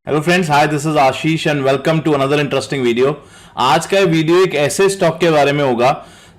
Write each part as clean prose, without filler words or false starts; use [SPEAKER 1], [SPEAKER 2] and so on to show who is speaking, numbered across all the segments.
[SPEAKER 1] Hello friends, hi, this is Ashish and welcome to another interesting video. आज का video एक ऐसे स्टॉक के बारे में होगा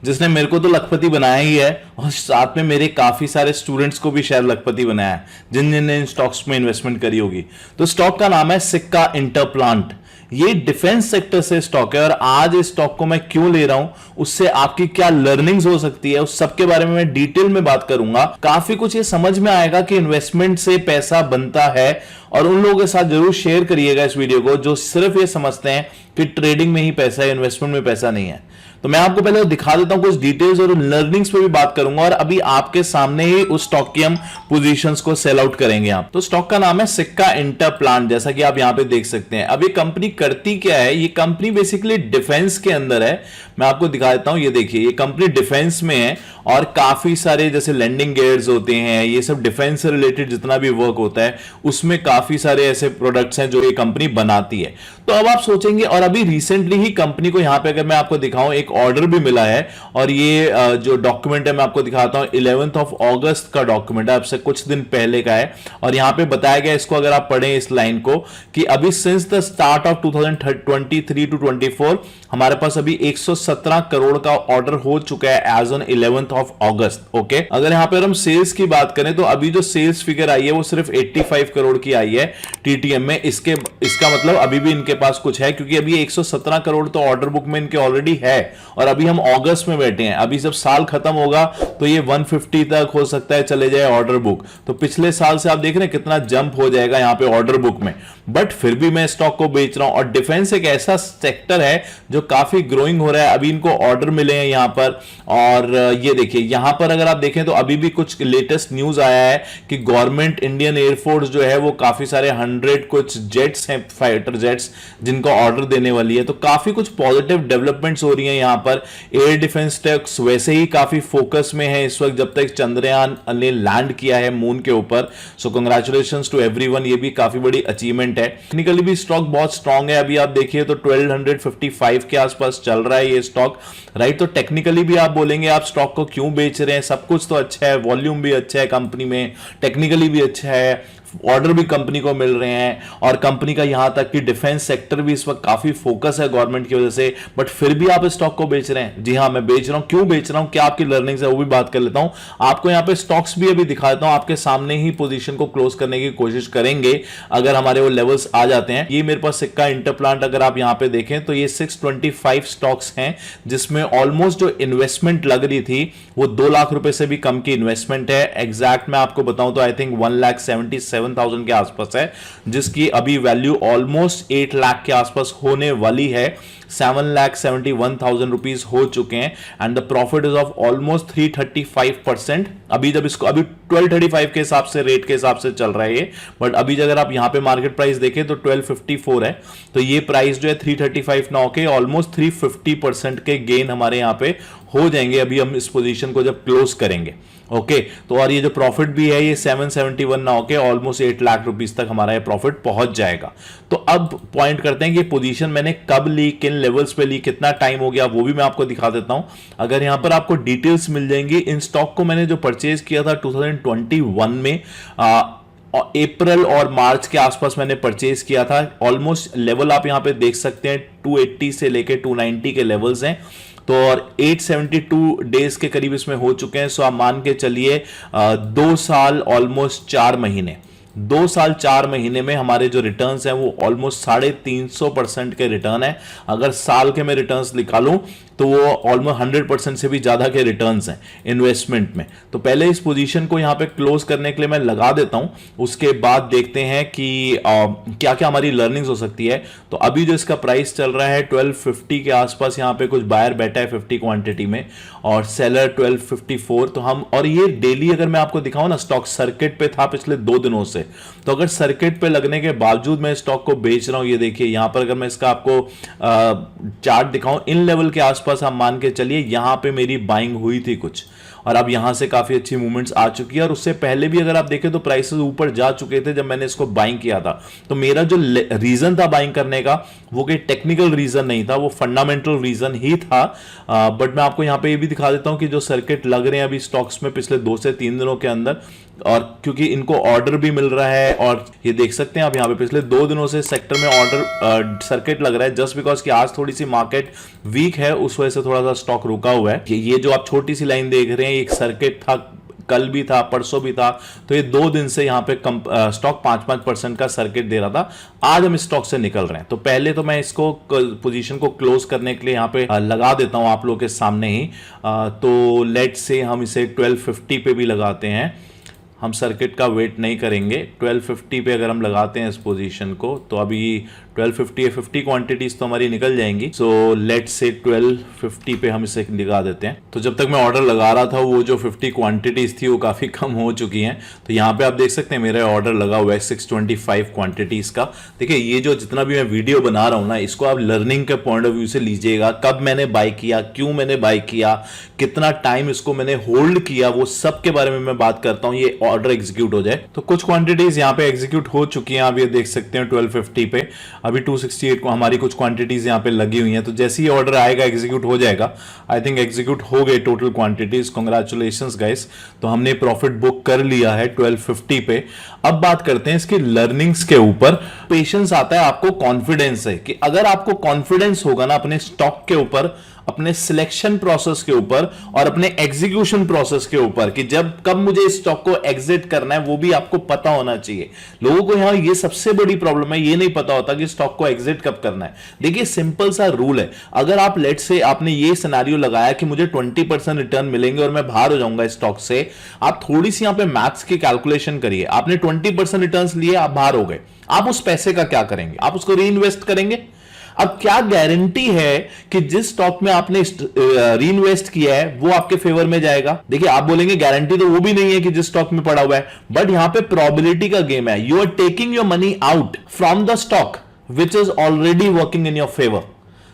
[SPEAKER 1] जिसने मेरे को तो लखपति बनाया ही है और साथ में मेरे काफी सारे स्टूडेंट्स को भी शायद लखपति बनाया है जिन जिन ने इन स्टॉक्स में इन्वेस्टमेंट करी होगी। तो स्टॉक का नाम है सिक्का इंटरप्लांट। ये डिफेंस सेक्टर से स्टॉक है और आज इस स्टॉक को मैं क्यों ले रहा हूं, उससे आपकी क्या लर्निंग्स हो सकती है, उस सब के बारे में मैं डिटेल में बात करूंगा। काफी कुछ ये समझ में आएगा कि इन्वेस्टमेंट से पैसा बनता है और उन लोगों के साथ जरूर शेयर करिएगा इस वीडियो को जो सिर्फ ये समझते हैं कि ट्रेडिंग में ही पैसा है, इन्वेस्टमेंट में पैसा नहीं है। तो मैं आपको पहले दिखा देता हूं कुछ डिटेल्स और लर्निंग्स पे भी बात करूंगा और अभी आपके सामने ही उस स्टॉक की हम पोजीशंस को सेल आउट करेंगे। आप तो स्टॉक का नाम है सिक्का इंटरप्लांट, जैसा कि आप यहां पे देख सकते हैं। अब ये कंपनी करती क्या है, ये कंपनी बेसिकली डिफेंस के अंदर है। मैं आपको दिखा देता हूं, ये देखिए, ये कंपनी डिफेंस में है और काफी सारे जैसे लैंडिंग गियर्स होते हैं, ये सब डिफेंस से रिलेटेड जितना भी वर्क होता है उसमें काफी सारे ऐसे प्रोडक्ट्स हैं जो ये कंपनी बनाती है। तो अब आप सोचेंगे, और अभी रिसेंटली ही कंपनी को यहां पे अगर मैं आपको दिखाऊं एक ऑर्डर भी मिला है और ये जो डॉक्यूमेंट है मैं आपको दिखाता हूं, 11 अगस्त का डॉक्यूमेंट है, आपसे कुछ दिन पहले का है। और यहां पे बताया गया, इसको अगर आप पढ़ें इस लाइन को, कि अभी since the start of 2023 to 24 हमारे पास अभी 117 करोड़ का ऑर्डर हो चुका है एज ऑन 11 अगस्त। ओके, अगर यहां पर हम सेल्स की बात करें तो अभी जो सेल्स फिगर आई है वो सिर्फ 85 करोड़ की आई है टीटीएम में। इसका मतलब अभी भी इनके पास कुछ है, क्योंकि अभी 117 करोड़ तो ऑर्डर बुक में इनके ऑलरेडी है और अभी हम अगस्त में बैठे हैं। अभी जब साल खत्म होगा तो ये 150 तक हो सकता है चले जाए ऑर्डर बुक। तो पिछले साल से आप देख रहे हैं कितना जंप हो जाएगा यहां पे ऑर्डर बुक में, बट फिर भी मैं स्टॉक को बेच रहा हूं। और डिफेंस एक ऐसा सेक्टर है जो काफी ग्रोइंग हो रहा है। अभी इनको ऑर्डर मिले हैं यहां पर, और ये देखिए यहां पर अगर आप देखें तो अभी भी कुछ लेटेस्ट न्यूज आया है कि गवर्नमेंट इंडियन एयरफोर्स जो है वो काफी सारे 100 कुछ जेट्स हैं, फाइटर जेट्स, जिनको ऑर्डर देने वाली है। तो काफी कुछ पॉजिटिव डेवलपमेंट्स हो रही हैं यहां पर। एयर डिफेंस टेक्स वैसे ही काफी फोकस में है इस वक्त, जब तक चंद्रयान ने लैंड किया है मून के ऊपर। सो कांग्रेचुलेशंस टू एवरीवन, ये भी काफी बड़ी अचीवमेंट है। टेक्निकली भी स्टॉक बहुत स्ट्रांग है। अभी आप देखिए तो 1255 के आसपास चल रहा है ये स्टॉक, राइट। तो टेक्निकली भी आप बोलेंगे आप स्टॉक को क्यों बेच रहे हैं, सब कुछ तो अच्छा है, वॉल्यूम भी अच्छा है कंपनी में, टेक्निकली भी अच्छा है, ऑर्डर भी कंपनी को मिल रहे हैं और कंपनी का यहां तक कि डिफेंस सेक्टर भी इस वक्त काफी फोकस है गवर्नमेंट की वजह से, बट फिर भी आप स्टॉक को बेच रहे हैं। जी हां, मैं बेच रहा हूं। क्यों बेच रहा हूं, क्या आपकी लर्निंग्स है वो भी बात कर लेता हूं। आपको यहां पे स्टॉक्स भी अभी दिखा देता हूं, आपके सामने ही पोजीशन को क्लोज करने की कोशिश करेंगे अगर हमारे वो लेवल्स आ जाते हैं। ये मेरे पास सिक्का इंटरप्लांट अगर आप यहां पे देखें तो ये 625 स्टॉक्स हैं, जिसमें ऑलमोस्ट जो इन्वेस्टमेंट लग रही थी वो 2 लाख रुपए से भी कम की इन्वेस्टमेंट है। एग्जैक्ट मैं आपको बताऊं तो आई थिंक 1,77,000 के आसपास है, जिसकी अभी वैल्यू ऑलमोस्ट 8 लाख के आसपास होने वाली है। 7,71,000 रुपीज हो चुके हैं and the profit is of almost 335%। अभी जब इसको अभी 1235 के हिसाब से, रेट के हिसाब से चल रहा है ये, बट अभी अगर आप यहां पे मार्केट प्राइस देखें तो 1254 है। तो ये प्राइस जो है 335 ना होके ऑलमोस्ट 350% के गेन हमारे यहां पे हो जाएंगे अभी हम इस पोजीशन को जब क्लोज करेंगे। ओके, तो और ये जो प्रॉफिट भी है ये 771 ना होके ऑलमोस्ट 8 लाख रुपीस तक हमारा ये प्रॉफिट पहुंच जाएगा। तो अब पॉइंट करते हैं कि पोजीशन मैंने कब ली, किन लेवल्स पे ली, कितना टाइम हो गया, वो भी मैं आपको दिखा देता हूं। अगर यहां पर आपको डिटेल्स मिल जाएंगी। इन स्टॉक को मैंने जो परचेज किया था 2021 में, अप्रैल और मार्च के आसपास मैंने परचेज किया था। ऑलमोस्ट लेवल आप यहां पे देख सकते हैं 280 से लेके 290 के लेवल्स हैं। तो और 872 डेज के करीब इसमें हो चुके हैं। सो आप मान के चलिए 2 साल ऑलमोस्ट 4 महीने, 2 साल 4 महीने में हमारे जो रिटर्न्स हैं वो ऑलमोस्ट 350% के रिटर्न है। अगर साल के मैं रिटर्न्स निकालूं तो वो ऑलमोस्ट 100% से भी ज्यादा के रिटर्न्स हैं इन्वेस्टमेंट में। तो पहले इस पोजीशन को यहां पे क्लोज करने के लिए मैं लगा देता हूं, उसके बाद देखते हैं कि क्या क्या हमारी लर्निंग्स हो सकती है। तो अभी जो इसका प्राइस चल रहा है 1250 के आसपास, यहां पे कुछ बायर बैठा है 50 क्वांटिटी में और सेलर 1254। तो हम, और ये डेली अगर मैं आपको दिखाऊं ना, स्टॉक सर्किट पे था पिछले 2 दिनों से। तो अगर सर्किट पे लगने के बावजूद मैं स्टॉक को बेच रहा हूं, ये देखिए यहां पर अगर मैं इसका आपको चार्ट दिखाऊं, इन लेवल के आसपास आप मान के चलिए यहां पे मेरी बाइंग हुई थी कुछ, और अब यहां से काफी अच्छी मूवमेंट्स आ चुकी है। और उससे पहले भी अगर आप देखें तो प्राइसेस ऊपर जा चुके थे जब मैंने इसको बाइंग किया था। तो मेरा जो रीजन था बाइंग करने का वो कोई टेक्निकल रीजन नहीं था, वो फंडामेंटल रीजन ही था। बट मैं आपको यहां पे ये भी दिखा देता हूं कि जो सर्किट लग रहे हैं अभी स्टॉक्स में पिछले 2 से 3 दिनों के अंदर, और क्योंकि इनको ऑर्डर भी मिल रहा है, और ये देख सकते हैं आप यहाँ पे पिछले 2 दिनों से सेक्टर में ऑर्डर सर्किट लग रहा है, जस्ट बिकॉज कि आज थोड़ी सी मार्केट वीक है, उस वजह से थोड़ा सा स्टॉक रुका हुआ है। ये जो आप छोटी सी लाइन देख रहे हैं, एक सर्किट था, कल भी था, परसों भी था, तो ये 2 दिन से यहाँ पे स्टॉक 5-5% का सर्किट दे रहा था। आज हम स्टॉक से निकल रहे हैं, तो पहले तो मैं इसको पोजीशन को क्लोज करने के लिए यहाँ पे लगा देता हूं आप लोगों के सामने ही। तो लेट से हम इसे 1250 पे भी लगाते हैं, हम सर्किट का वेट नहीं करेंगे। 1250 पे अगर हम लगाते हैं इस पोजीशन को, तो अभी 1250 या 50 क्वांटिटीज तो हमारी निकल जाएंगी। सो लेट्स से 1250 पे हम इसे लगा देते हैं। तो जब तक मैं ऑर्डर लगा रहा था, वो जो 50 क्वांटिटीज थी वो काफी कम हो चुकी हैं। तो यहाँ पे आप देख सकते हैं मेरा ऑर्डर लगा हुआ है 625 क्वांटिटीज का। देखिए, ये जो जितना भी मैं वीडियो बना रहा हूं ना, इसको आप लर्निंग के पॉइंट ऑफ व्यू से लीजिएगा। कब मैंने बाय किया, क्यों मैंने बाय किया, कितना टाइम इसको मैंने होल्ड किया, वो सब के बारे में मैं बात करता हूं, ये ऑर्डर एग्जीक्यूट हो जाए। तो कुछ क्वांटिटीज यहाँ पे एग्जीक्यूट हो चुकी हैं, आप ये देख सकते हैं 1250 पे। अभी 268 को हमारी कुछ क्वांटिटीज यहाँ पे लगी हुई हैं, तो जैसे ही ऑर्डर आएगा एग्जीक्यूट हो जाएगा। आई थिंक एग्जीक्यूट हो गए टोटल क्वांटिटीज, कांग्रेचुलेशंस गाइस। तो हमने प्रॉफिट बुक कर लिया है 1250 पे। अब बात करते हैं इसकी लर्निंग्स के ऊपर। पेशेंस आता है आपको कॉन्फिडेंस है, कि अगर आपको कॉन्फिडेंस होगा ना अपने स्टॉक के ऊपर, अपने सिलेक्शन प्रोसेस के ऊपर और अपने एग्जीक्यूशन प्रोसेस के ऊपर, कि जब कब मुझे इस स्टॉक को एग्जिट करना है वो भी आपको पता होना चाहिए। लोगों को यहां ये सबसे बड़ी प्रॉब्लम है, ये नहीं पता होता कि स्टॉक को एग्जिट कब करना है। देखिए, सिंपल सा रूल है। अगर आप लेट से आपने ये सिनेरियो लगाया कि मुझे 20% रिटर्न मिलेंगे और मैं बाहर हो जाऊंगा स्टॉक से, आप थोड़ी सी यहां पे मैथ्स की कैलकुलेशन करिए। आपने 20% रिटर्न लिए, आप बाहर हो गए, आप उस पैसे का क्या करेंगे? आप उसको री इन्वेस्ट करेंगे? अब क्या गारंटी है कि जिस स्टॉक में आपने री इन्वेस्ट किया है वो आपके फेवर में जाएगा? देखिए, आप बोलेंगे गारंटी तो वो भी नहीं है कि जिस स्टॉक में पड़ा हुआ है, बट यहां पे प्रोबेबिलिटी का गेम है। You are taking your money out from the stock which is already working in your favour.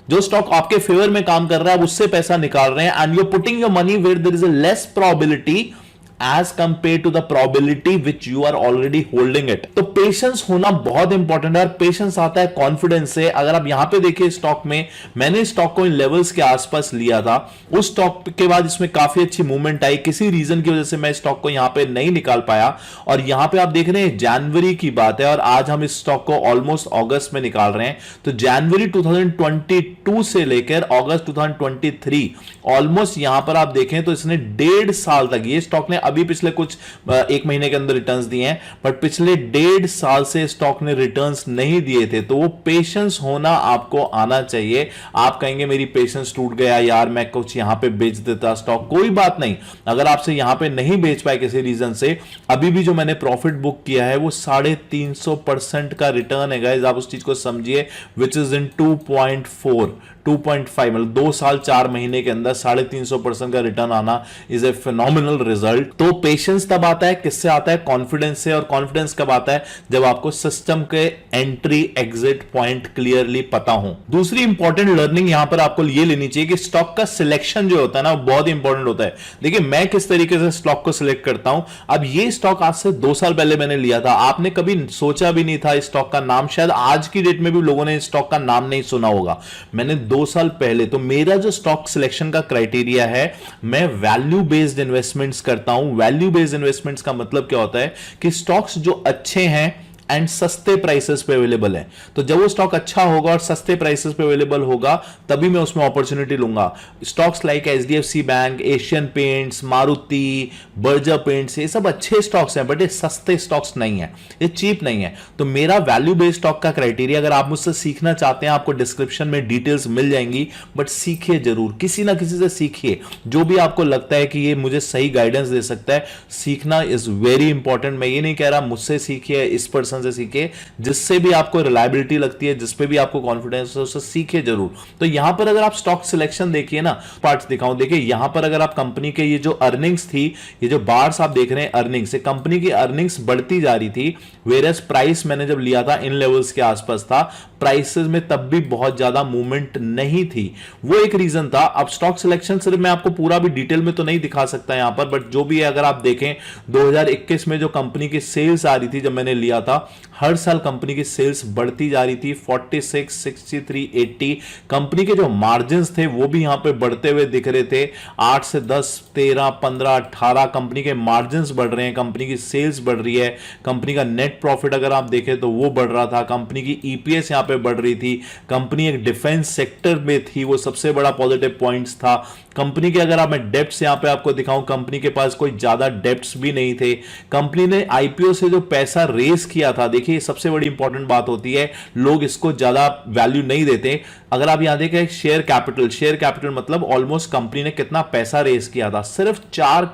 [SPEAKER 1] जो स्टॉक आपके फेवर में काम कर रहा है, उससे पैसा निकाल रहे हैं, and you are putting your money where there is a less probability as compared to the probability which you are already holding it। तो पेशेंस होना बहुत इंपॉर्टेंट है, और पेशेंस आता है कॉन्फिडेंस से। अगर आप यहां पे देखिए स्टॉक में, मैंने स्टॉक को इन लेवल्स के आसपास लिया था, उस स्टॉक के बाद इसमें काफी अच्छी मूवमेंट आई, किसी रीजन की वजह से मैं स्टॉक को यहां पे नहीं निकाल पाया, और यहां पे आप देख रहे हैं जनवरी की बात है, और आज हम इस स्टॉक को ऑलमोस्ट अगस्त में निकाल रहे हैं। तो जनवरी 2022 से लेकर अगस्त 2023 ऑलमोस्ट यहां पर आप देखें तो इसने 1.5 साल तक, ये स्टॉक ने अभी पिछले कुछ 1 महीने के अंदर रिटर्न्स दिए हैं, बट पिछले 1.5 साल से स्टॉक ने रिटर्न्स नहीं दिए थे। तो वो पेशेंस होना आपको आना चाहिए। आप कहेंगे मेरी पेशेंस टूट गया यार, मैं कुछ यहां पे बेच देता स्टॉक। कोई बात नहीं, अगर आपसे यहां पे नहीं बेच पाए किसी रीजन से, अभी भी जो मैंने प्रॉफिट बुक किया है वो 350% का रिटर्न है गाइस। आप उस चीज को समझिए, विच इज इन 2.5 मतलब 2 साल 4 महीने के अंदर 350% का रिटर्न आना इज ए फिनोमिनल रिजल्ट। तो पेशेंस तब आता है, किससे आता है? कॉन्फिडेंस से। और कॉन्फिडेंस कब आता है? जब आपको सिस्टम के एंट्री एग्जिट पॉइंट क्लियरली पता हो। दूसरी इंपॉर्टेंट लर्निंग यहां पर आपको ये लेनी चाहिए कि स्टॉक का सिलेक्शन जो होता है ना, बहुत इंपॉर्टेंट होता है। देखिए, मैं किस तरीके से स्टॉक को सिलेक्ट करता हूं। अब ये स्टॉक आज से 2 साल पहले मैंने लिया था, आपने कभी सोचा भी नहीं था इस स्टॉक का नाम, शायद आज की डेट में भी लोगों ने इस स्टॉक का नाम नहीं सुना होगा। मैंने 2 साल पहले, तो मेरा जो स्टॉक सिलेक्शन का क्राइटेरिया है, मैं वैल्यू बेस्ड इन्वेस्टमेंट्स करता हूं। वैल्यू बेस्ड इन्वेस्टमेंट्स का मतलब क्या होता है कि स्टॉक्स जो अच्छे हैं एंड सस्ते प्राइसेस पे अवेलेबल है। तो जब वो स्टॉक अच्छा होगा और सस्ते प्राइसेस पे अवेलेबल होगा, तभी मैं उसमें अपॉर्चुनिटी लूंगा। Stocks like HDFC bank, Asian paints, Maruti, Berger paints, ये सब अच्छे स्टॉक्स हैं, बट ये सस्ते स्टॉक्स नहीं है, ये चीप नहीं है। तो मेरा वैल्यू बेस्ड स्टॉक का क्राइटेरिया, अगर आप मुझसे सीखना चाहते हैं, आपको डिस्क्रिप्शन में डिटेल्स मिल जाएंगी, बट सीखिए जरूर, किसी ना किसी से सीखिए। जो भी आपको लगता है कि ये मुझे सही गाइडेंस दे सकता है, सीखना इज वेरी इंपॉर्टेंट। मैं ये नहीं कह रहा मुझसे सीखिए, इस पर्सन से सीखिए, जिससे भी आपको रिलायबिलिटी लगती है, जिसपे भी आपको कॉन्फिडेंस है, उससे सीखिए जरूर। तो यहां पर अगर आप स्टॉक सिलेक्शन देखिए ना, पार्ट्स दिखाऊं, देखिए यहां पर अगर आप कंपनी के ये जो अर्निंग्स थी, ये जो बार्स आप देख रहे हैं अर्निंग्स से, कंपनी की अर्निंग्स बढ़ती जा रही थी, वेरएस प्राइस मैंने जब लिया था इन लेवल्स के आसपास था, प्राइसेस में तब भी बहुत ज्यादा मूवमेंट नहीं थी। वो एक रीजन था। अब स्टॉक सिलेक्शन सिर्फ मैं आपको पूरा भी डिटेल में तो नहीं दिखा सकता यहां पर, बट जो भी है, अगर आप देखें 2021 में जो कंपनी की सेल्स आ रही थी जब मैंने लिया था, हर साल कंपनी की सेल्स बढ़ती जा रही थी, 46, 63, 80। कंपनी के जो मार्जिन थे वो भी यहां पे बढ़ते हुए दिख रहे थे, 8 से 10, 13, 15, 18 कंपनी के मार्जिन बढ़ रहे हैं, कंपनी की सेल्स बढ़ रही है, कंपनी का नेट प्रॉफिट अगर आप देखें तो वो बढ़ रहा था, कंपनी की ईपीएस यहां पे बढ़ रही थी, कंपनी एक डिफेंस सेक्टर में थी, वो सबसे बड़ा पॉजिटिव पॉइंट्स था। कंपनी के अगर मैं डेप्ट्स यहां पे आपको दिखाऊं, कंपनी के पास कोई ज्यादा डेप्ट्स भी नहीं थे। कंपनी ने आईपीओ से जो पैसा रेस किया था, देखिए सबसे बड़ी इंपॉर्टेंट बात होती है, लोग इसको ज्यादा वैल्यू नहीं देते। अगर आप यहां देखें शेयर कैपिटल मतलब ऑलमोस्ट कंपनी ने कितना पैसा रेस किया था, सिर्फ 4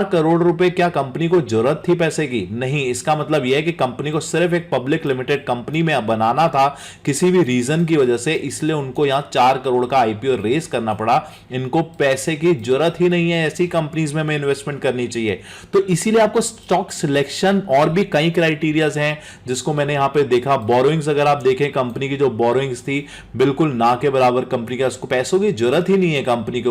[SPEAKER 1] करोड़ रुपए। क्या कंपनी को जरूरत थी पैसे की? नहीं। इसका मतलब यह है कि कंपनी को सिर्फ एक पब्लिक लिमिटेड कंपनी में बनाना था किसी भी रीजन की वजह से, इसलिए उनको यहां 4 करोड़ का आईपीओ रेस करना पड़ा। इनको पैसे की जरूरत ही नहीं है, ऐसी कंपनीज में हमें इन्वेस्टमेंट करनी चाहिए। तो इसीलिए आपको स्टॉक सिलेक्शन और भी कई क्राइटेरियाज हैं जिसको मैंने यहां पे देखा। बोरोइंग्स अगर आप देखें, कंपनी की जो बोरोइंग्स थी बिल्कुल ना के बराबर कंपनी का, उसको पैसों की जरूरत ही नहीं है, कंपनी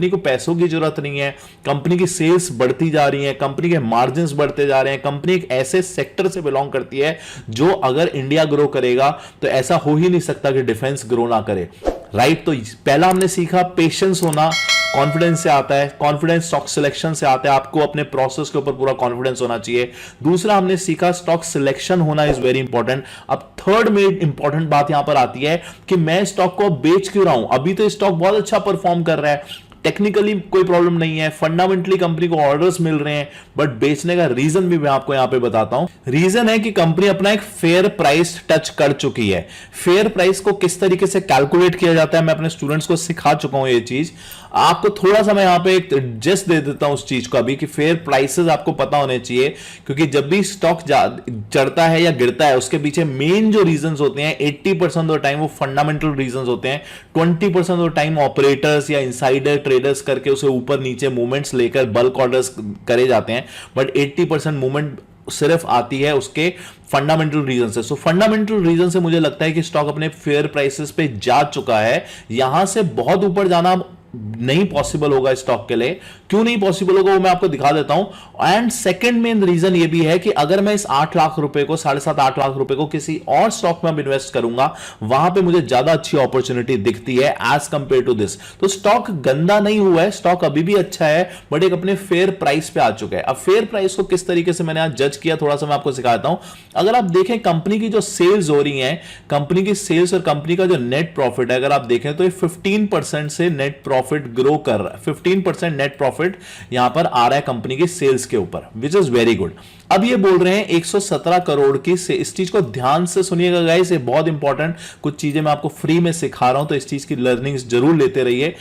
[SPEAKER 1] को पैसों की जरूरत नहीं है, कंपनी की सेल्स बढ़ती जा रही है, कंपनी के मार्जिन्स बढ़ते जा रहे हैं, कंपनी एक ऐसे सेक्टर से बिलोंग करती है जो अगर इंडिया ग्रो करेगा तो ऐसा हो ही नहीं सकता कि डिफेंस ग्रो ना करे, राइट। तो पहला हमने सीखा पेशेंस होना कॉन्फिडेंस से आता है, कॉन्फिडेंस स्टॉक सिलेक्शन से आता है, आपको अपने प्रोसेस के ऊपर पूरा कॉन्फिडेंस होना चाहिए। दूसरा हमने सीखा स्टॉक सिलेक्शन होना इज वेरी इंपॉर्टेंट। अब थर्ड में इंपॉर्टेंट बात यहां पर आती है कि मैं स्टॉक को बेच क्यों रहा हूं। अभी तो स्टॉक बहुत अच्छा परफॉर्म कर रहा है, टेक्निकली कोई प्रॉब्लम नहीं है, फंडामेंटली कंपनी को ऑर्डर्स मिल रहे हैं, बट बेचने का रीजन भी मैं आपको यहां पे बताता हूं। रीजन है कि कंपनी अपना एक फेयर प्राइस टच कर चुकी है। फेयर प्राइस को किस तरीके से कैलकुलेट किया जाता है मैं अपने स्टूडेंट्स को सिखा चुका हूं। ये चीज आपको थोड़ा सा मैं यहां पे एक जस्ट दे देता हूं उस चीज को अभी कि फेयर प्राइसेस आपको पता होने चाहिए, क्योंकि जब भी स्टॉक चढ़ता है या गिरता है उसके पीछे मेन जो रीजंस होते हैं 80% ऑफ टाइम वो फंडामेंटल रीजंस होते हैं, 20% ऑफ टाइम ऑपरेटर्स या इनसाइडर ट्रेडर्स करके उसे ऊपर नीचे मूवमेंट्स लेकर बल्क ऑर्डर्स करे जाते हैं, बट 80% मूवमेंट सिर्फ आती है उसके फंडामेंटल रीजन से। सो फंडामेंटल रीजन से मुझे लगता है कि स्टॉक अपने फेयर प्राइसेस पे जा चुका है, यहां से बहुत ऊपर जाना नहीं पॉसिबल होगा स्टॉक के लिए। क्यों नहीं पॉसिबल होगा वो मैं आपको दिखा देता हूं। एंड सेकंड मेन रीजन ये भी है कि अगर मैं इस 8 लाख रुपए को 7.5 8 लाख रुपए को किसी और स्टॉक में इन्वेस्ट करूंगा, वहां पे मुझे ज्यादा अच्छी अपॉर्चुनिटी दिखती है एज कंपेयर टू दिस। तो स्टॉक गंदा नहीं हुआ है, स्टॉक अभी भी अच्छा है, बट एक अपने फेयर प्राइस पे आ चुका है। अब फेयर प्राइस को किस तरीके से मैंने आज जज किया थोड़ा सा मैं आपको सिखाता हूं। अगर आप देखें कंपनी की जो सेल्स हो रही है, कंपनी की सेल्स और कंपनी का जो नेट प्रॉफिट है, अगर आप देखें तो ये 15% से नेट प्रॉफिट ग्रो कर रहा है। 15% नेट प्रॉफिट यहां पर आ रहा है कंपनी की सेल्स के ऊपर, विच इज वेरी गुड। अब ये बोल रहे हैं 117 करोड़ की से, इस चीज को ध्यान से सुनिएगा गाइस, ये बहुत इंपॉर्टेंट कुछ चीजें मैं आपको फ्री में सिखा रहा हूं, तो इस चीज की लर्निंग्स जरूर लेते रहिए।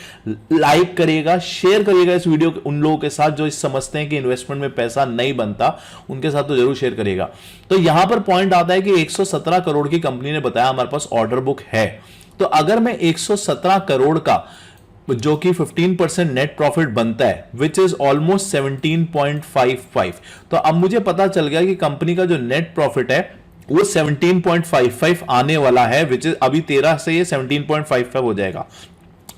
[SPEAKER 1] लाइक करिएगा, शेयर करिएगा इस वीडियो उन लोगों के साथ जो समझते हैं कि इन्वेस्टमेंट में पैसा नहीं बनता, उनके साथ तो जरूर शेयर करिएगा। तो यहां पर पॉइंट आता है कि 117 करोड़ की कंपनी ने बताया हमारे पास ऑर्डर बुक है। तो अगर मैं 117 करोड़ का जो कि 15% नेट प्रॉफिट बनता है, विच इज ऑलमोस्ट 17.55, तो अब मुझे पता चल गया कि कंपनी का जो नेट प्रॉफिट है वो 17.55 आने वाला है, विच इज अभी 13 से ये 17.55 हो जाएगा।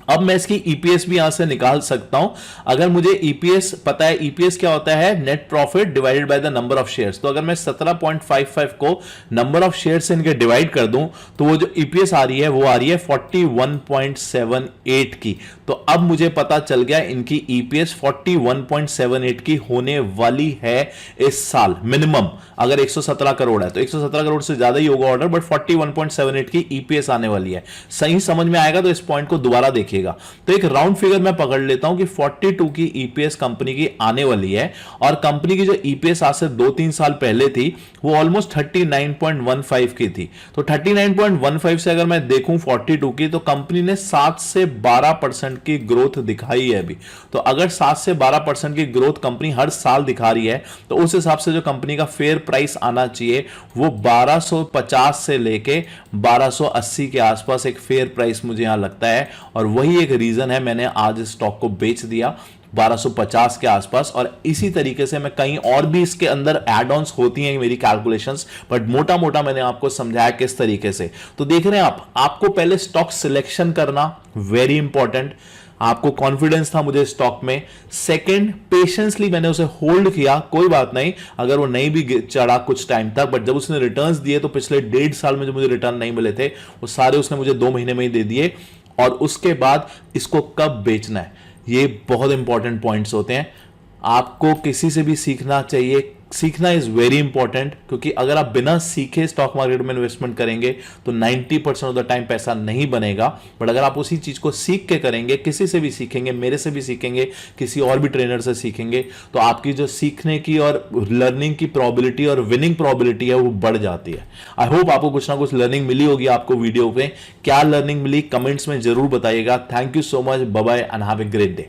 [SPEAKER 1] अब मैं इसकी ईपीएस भी यहां से निकाल सकता हूं। अगर मुझे ईपीएस पता है, ईपीएस क्या होता है, net profit divided by the number of shares. तो अगर मैं 17.55 को नंबर ऑफ शेयर्स से इनके डिवाइड कर दूं तो वो जो ईपीएस आ रही है वो आ रही है 41.78 की। तो अब मुझे पता चल गया इनकी ईपीएस 41.78 की होने वाली है इस साल मिनिमम। अगर 117 करोड़ है तो 117 करोड़ से ज्यादा ही होगा ऑर्डर, बट 41.78 की ईपीएस आने वाली है। सही समझ में आएगा तो इस पॉइंट को दोबारा देखिए। तो एक राउंड फिगर मैं पकड़ लेता हूं कि 42 की ईपीएस कंपनी की आने वाली है, और कंपनी की जो ईपीएस आज से 2-3 साल पहले थी वो ऑलमोस्ट 39.15 की थी। तो 39.15 से अगर मैं देखूं 42 की, तो कंपनी ने 7 से 12% की ग्रोथ दिखाई है अभी। तो अगर 7 से 12% की ग्रोथ कंपनी हर साल दिखा रही है, तो उस हिसाब से जो कंपनी का फेयर प्राइस आना चाहिए वो 1250 से लेके 1280 के आसपास एक फेयर प्राइस मुझे यहां लगता है। और वही एक रीजन है मैंने आज स्टॉक को बेच दिया 1250 के आसपास। और इसी तरीके से मैं कहीं और भी इसके अंदर एड ऑन्स होती हैं मेरी कैलकुलेशंस, बट मोटा मोटा मैंने आपको समझाया किस तरीके से। तो देख रहे हैं आपको पहले स्टॉक सिलेक्शन करना वेरी इंपॉर्टेंट, आपको कॉन्फिडेंस था मुझे स्टॉक में। सेकंड, पेशेंसली मैंने उसे होल्ड किया, कोई बात नहीं अगर वो नहीं भी चढ़ा कुछ टाइम तक, बट जब उसने रिटर्न्स दिए तो पिछले 1.5 साल में जो मुझे रिटर्न नहीं मिले थे वो सारे उसने मुझे 2 महीने में ही दे दिए। और उसके बाद इसको कब बेचना है, ये बहुत इंपॉर्टेंट पॉइंट्स होते हैं। आपको किसी से भी सीखना चाहिए, सीखना इज वेरी इंपॉर्टेंट, क्योंकि अगर आप बिना सीखे स्टॉक मार्केट में इन्वेस्टमेंट करेंगे तो 90% ऑफ द टाइम पैसा नहीं बनेगा। बट अगर आप उसी चीज को सीख के करेंगे, किसी से भी सीखेंगे, मेरे से भी सीखेंगे, किसी और भी ट्रेनर से सीखेंगे, तो आपकी जो सीखने की और लर्निंग की प्रोबेबिलिटी और विनिंग प्रोबेबिलिटी है वो बढ़ जाती है। आई होप आपको कुछ ना कुछ लर्निंग मिली होगी आपको वीडियो पे। क्या लर्निंग मिली कमेंट्स में जरूर बताइएगा। Thank you so much, bye bye and have a great day.